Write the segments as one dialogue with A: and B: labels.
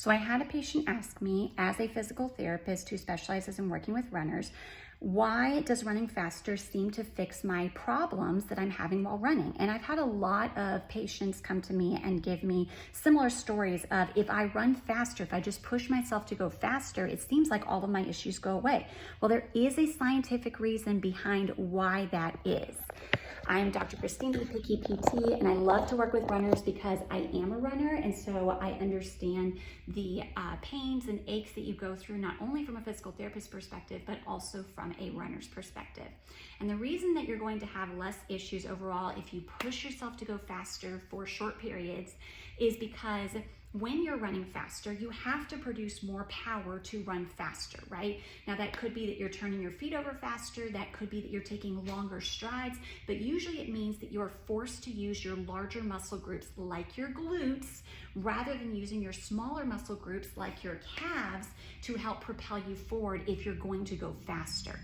A: So I had a patient ask me, as a physical therapist who specializes in working with runners, why does running faster seem to fix my problems that I'm having while running? And I've had a lot of patients come to me and give me similar stories of, if I run faster, if I just push myself to go faster, it seems like all of my issues go away. Well, there is a scientific reason behind why that is. I'm Dr. Christine Picky PT, and I love to work with runners because I am a runner, and so I understand the pains and aches that you go through, not only from a physical therapist perspective, but also from a runner's perspective. And the reason that you're going to have less issues overall if you push yourself to go faster for short periods is because when you're running faster, you have to produce more power to run faster, right? Now that could be that you're turning your feet over faster, that could be that you're taking longer strides, but usually it means that you're forced to use your larger muscle groups like your glutes, rather than using your smaller muscle groups like your calves to help propel you forward if you're going to go faster.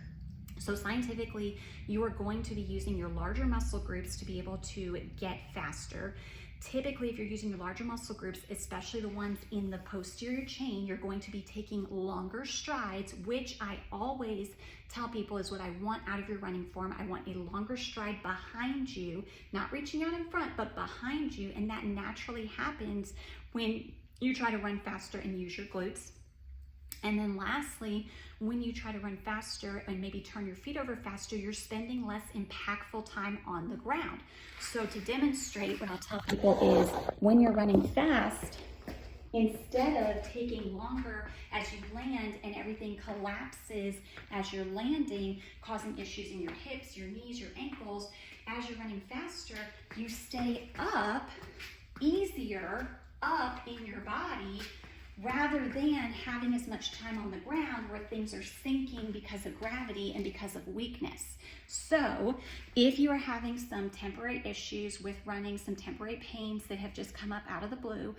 A: So scientifically, you are going to be using your larger muscle groups to be able to get faster. Typically, if you're using your larger muscle groups, especially the ones in the posterior chain, you're going to be taking longer strides, which I always tell people is what I want out of your running form. I want a longer stride behind you, not reaching out in front, but behind you. And that naturally happens when you try to run faster and use your glutes. And then lastly, when you try to run faster and maybe turn your feet over faster, you're spending less impactful time on the ground. So to demonstrate, what I'll tell people is, when you're running fast, instead of taking longer as you land and everything collapses as you're landing, causing issues in your hips, your knees, your ankles, as you're running faster, you stay up, easier up in your body, rather than having as much time on the ground where things are sinking because of gravity and because of weakness. So if you are having some temporary issues with running, some temporary pains that have just come up out of the blue,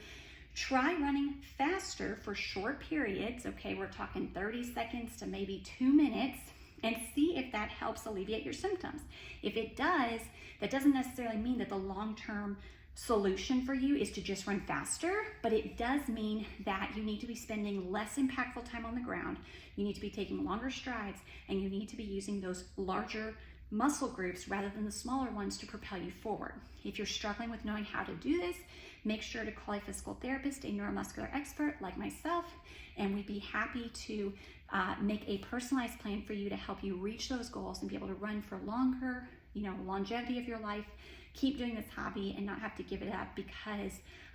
A: try running faster for short periods. Okay, we're talking 30 seconds to maybe 2 minutes, and see if that helps alleviate your symptoms. If it does, that doesn't necessarily mean that the long-term solution for you is to just run faster, but it does mean that you need to be spending less impactful time on the ground, you need to be taking longer strides, and you need to be using those larger muscle groups rather than the smaller ones to propel you forward. If you're struggling with knowing how to do this, make sure to call a physical therapist, a neuromuscular expert like myself, and we'd be happy to make a personalized plan for you to help you reach those goals and be able to run for longer, longevity of your life, keep doing this hobby and not have to give it up because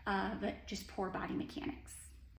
A: of just poor body mechanics.